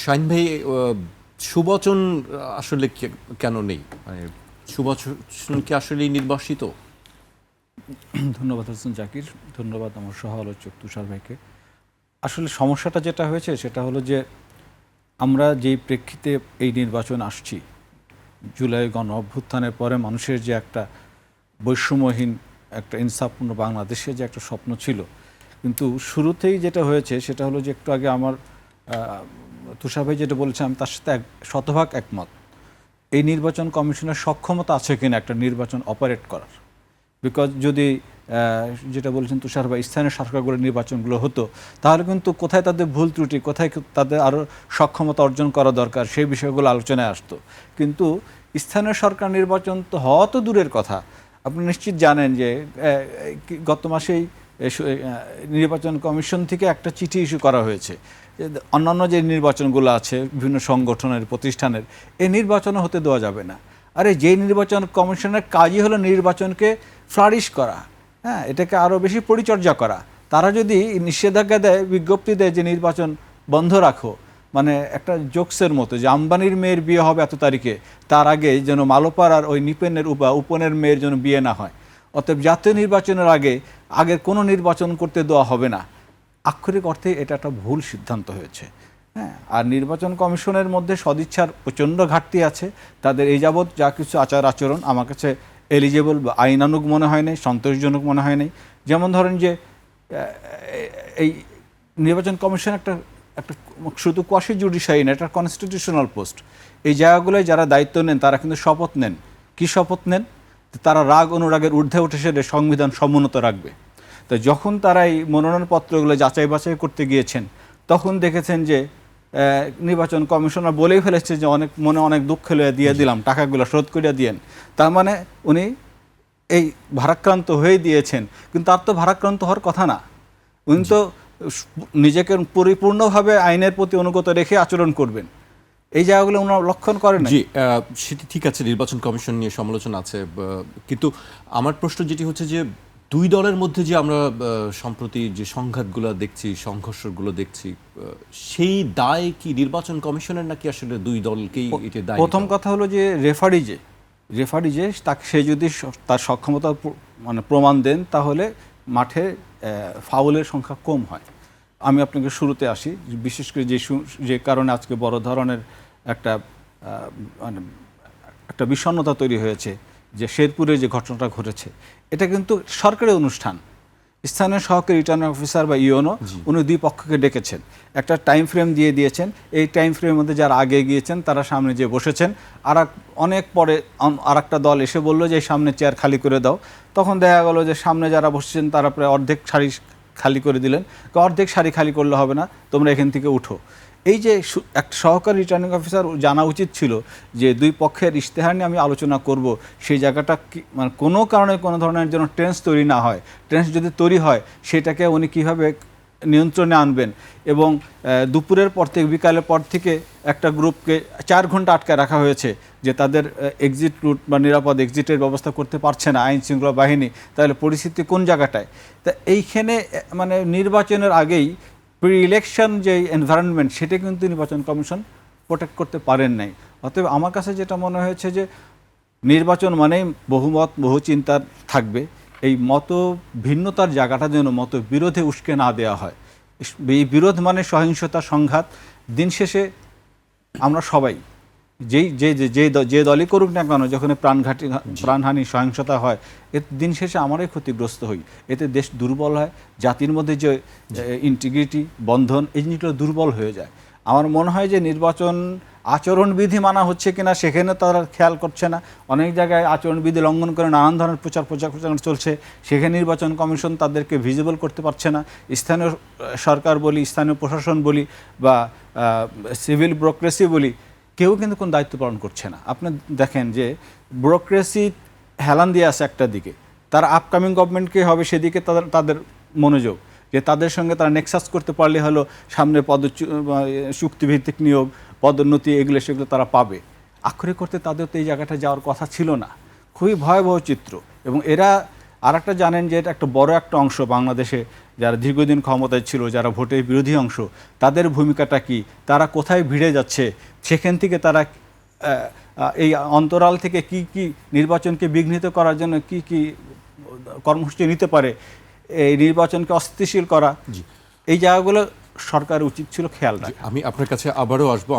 শাহিন ভাই, সুবচন আসলে কেন নেই? মানে সুবচন কি আসলে নির্বাসিত? ধন্যবাদ হোসেন জাকির, ধন্যবাদ আমার সহ আলোচক তুষার ভাইকে। আসলে সমস্যাটা যেটা হয়েছে সেটা হলো যে আমরা যেই প্রেক্ষিতে এই নির্বাচন আসছি, জুলাই গণ অভ্যুত্থানের পরে মানুষের যে একটা বৈষম্যহীন একটা ইনসাফপূর্ণ বাংলাদেশের যে একটা স্বপ্ন ছিল, কিন্তু শুরুতেই যেটা হয়েছে সেটা হলো যে একটু আগে আমার তুষার ভাই যেটা বলেছে আমি তার সাথে শতভাগ একমত। এই নির্বাচন কমিশনের সক্ষমতা আছে কিনা একটা নির্বাচন অপারেট করার। বিকজ যদি যেটা বলেছেন তুষার ভাই, স্থানীয় সরকারগুলোর নির্বাচনগুলো হতো, তাহলে কিন্তু কোথায় তাদের ভুল ত্রুটি, কোথায় তাদের আরও সক্ষমতা অর্জন করা দরকার, সেই বিষয়গুলো আলোচনায় আসতো। কিন্তু স্থানীয় সরকার নির্বাচন তো হওয়া তো দূরের কথা। আপনি নিশ্চিত জানেন যে গত মাসেই নির্বাচন কমিশন থেকে একটা চিঠি ইস্যু করা হয়েছে। অন্যান্য যে নির্বাচনগুলো আছে বিভিন্ন সংগঠনের প্রতিষ্ঠানের, এই নির্বাচনও হতে দেওয়া যাবে না। আরে যে নির্বাচন কমিশনের কাজই হলো নির্বাচনকে ফ্লারিশ করা, হ্যাঁ, এটাকে আরও বেশি পরিচর্যা করা। তারা যদি নিষেধাজ্ঞা দেয়, বিজ্ঞপ্তি দেয় যে নির্বাচন বন্ধ রাখো, মানে একটা জোকসের মতো যে আম্বানির মেয়ের বিয়ে হবে এত তারিখে, তার আগে যেন মালোপাড়ার ওই নিপেনের উপনের মেয়ের জন্য বিয়ে না হয়। অতএব জাতীয় নির্বাচনের আগে আগের কোনো নির্বাচন করতে দেওয়া হবে না। আক্ষরিক অর্থে এটা একটা ভুল সিদ্ধান্ত হয়েছে। হ্যাঁ, আর নির্বাচন কমিশনের মধ্যে সদিচ্ছার প্রচণ্ড ঘাটতি আছে। তাদের এই যাবৎ যা কিছু আচার আচরণ আমার কাছে এলিজেবল বা আইনানুগ মনে হয় নাই, সন্তোষজনক মনে হয় নাই। যেমন ধরেন যে এই নির্বাচন কমিশন একটা একটা শুধু কোয়াসি জুডিশিয়ারি না, একটা কনস্টিটিউশনাল পোস্ট। এই জায়গাগুলোয় যারা দায়িত্ব নেন তারা কিন্তু শপথ নেন। কি শপথ নেন? তারা রাগ অনুরাগের ঊর্ধ্বে উঠে সেটা সংবিধান সমুন্নত রাখবে। তো যখন তারা এই মনোনয়নপত্রগুলো যাচাই বাছাই করতে গিয়েছেন, তখন দেখেছেন যে নির্বাচন কমিশনার বলেই ফেলেছে যে অনেক দুঃখ লইয়া দিয়ে দিলাম, টাকাগুলো শোধ করিয়া দিয়েন। তার মানে উনি এই ভারাক্রান্ত হয়ে দিয়েছেন, কিন্তু তার তো ভারাক্রান্ত হওয়ার কথা না। উনি তো নিজেকে পরিপূর্ণভাবে আইনের প্রতি অনুগত রেখে আচরণ করবেন। এই জায়গাগুলো ওনারা লক্ষণ করেন। জি, সেটি ঠিক আছে, নির্বাচন কমিশন নিয়ে সমালোচনা আছে, কিন্তু আমার প্রশ্ন যেটি হচ্ছে যে দুই দলের মধ্যে যে আমরা সম্প্রতি যে সংঘাতগুলো দেখছি, সংঘর্ষগুলো দেখছি, সেই দায় কি নির্বাচন কমিশনের নাকি আসলে দুই দলকেই এটা দায়? প্রথম কথা হলো যে রেফারি যে তাকে সে যদি তার সক্ষমতা মানে প্রমাণ দেন, তাহলে মাঠে ফাউলের সংখ্যা কম হয়। আমি আপনাকে শুরুতে আসি, বিশেষ করে যে কারণে আজকে বড় ধরনের একটা মানে একটা বিষণ্ণতা তৈরি হয়েছে, যে শেরপুরে যে ঘটনাটা ঘটেছে, এটা কিন্তু সরকারি অনুষ্ঠান। স্থানীয় সহকারী রিটার্নিং অফিসার বা ইওনো উনি দুই পক্ষকে ডেকেছেন, একটা টাইম ফ্রেম দিয়ে দিয়েছেন। এই টাইম ফ্রেমের মধ্যে যারা আগে গিয়েছেন তারা সামনে যেয়ে বসেছেন। অনেক পরে আর একটা দল এসে বললো যে সামনে চেয়ার খালি করে দাও। তখন দেখা গেল যে সামনে যারা বসেছেন তারা প্রায় অর্ধেক সারি খালি করে দিলেন। অর্ধেক সারি খালি করলে হবে না, তোমরা এখান থেকে উঠো। এই যে একটা সহকারী রিটার্নিং অফিসার জানা উচিত ছিল যে দুই পক্ষের ইশতেহার নিয়ে আমি আলোচনা করব, সেই জায়গাটা মানে কোনো কারণে কোনো ধরনের যেন টেন্স তৈরি না হয়। টেন্স যদি তৈরি হয় সেটাকে উনি কীভাবে নিয়ন্ত্রণে আনবেন। এবং দুপুরের পর থেকে বিকালের পর থেকে একটা গ্রুপকে 4 ঘন্টা আটকায় রাখা হয়েছে যে তাদের এক্সিট রুট বা নিরাপদ এক্সিটের ব্যবস্থা করতে পারছে না আইন শৃঙ্খলা বাহিনী। তাহলে পরিস্থিতি কোন জায়গাটায়? তা এইখানে মানে নির্বাচনের আগেই প্রি ইলেকশন যে এনভায়রনমেন্ট, সেটা কিন্তু নির্বাচন কমিশন প্রোটেক্ট করতে পারেন নাই। অতএব আমার কাছে যেটা মনে হয়েছে যে নির্বাচন মানেই বহুমত বহু চিন্তার থাকবে। এই মত ভিন্নতার জায়গাটা যেন মত বিরোধে উস্কে না দেওয়া হয়। এই বিরোধ মানে সহিংসতা, সংঘাত। দিন শেষে আমরা সবাই যে দলই করুক না কেন, যখন প্রাণহানি সহিংসতা হয়, এতে দিন শেষে আমরাই ক্ষতিগ্রস্ত হই। এতে দেশ দুর্বল হয়, জাতির মধ্যে যে ইন্টিগ্রিটি, বন্ধন, এই জিনিসগুলো দুর্বল হয়ে যায়। আমার মনে হয় যে নির্বাচন আচরণবিধি মানা হচ্ছে কিনা সেখানে তারা খেয়াল করছে না। অনেক জায়গায় আচরণবিধি লঙ্ঘন করে নানান ধরনের প্রচার চলছে, সেখানে নির্বাচন কমিশন তাদেরকে ভিজিবল করতে পারছে না। স্থানীয় সরকার বলি, স্থানীয় প্রশাসন বলি বা সিভিল ব্যুরোক্রেসি বলি, কেউ কিন্তু কোনো দায়িত্ব পালন করছে না। আপনি দেখেন যে ব্যুরোক্রেসি হেলান দিয়ে আছে একটা দিকে, তারা আপকামিং গভর্নমেন্টকে হবে সেদিকে তাদের মনোযোগ, যে তাদের সঙ্গে তারা নেক্সাস করতে পারলে হলো সামনে চুক্তিভিত্তিক নিয়োগ, পদোন্নতি, সেগুলো তারা পাবে। আক্ষরিক করতে তাদের তো এই জায়গাটা যাওয়ার কথা ছিল না। খুবই ভয়াবহ চিত্র। এবং এরা আর একটা জানেন যে এটা একটা বড় একটা অংশ বাংলাদেশে যারা দীর্ঘদিন ক্ষমতায় ছিল, যারা ভোটের বিরোধী অংশ, তাদের ভূমিকাটা কি, তারা কোথায় ভিড়ে যাচ্ছে, সেখান থেকে তারা এই অন্তরাল থেকে কি কি নির্বাচনকে বিঘ্নিত করার জন্য কি কি কর্মসূচি নিতে পারে, এই নির্বাচনকে অস্থিতিশীল করা, এই জায়গাগুলো সরকার উচিত ছিল খেয়াল রাখা। আমি আপনার কাছে আবারও আসবো।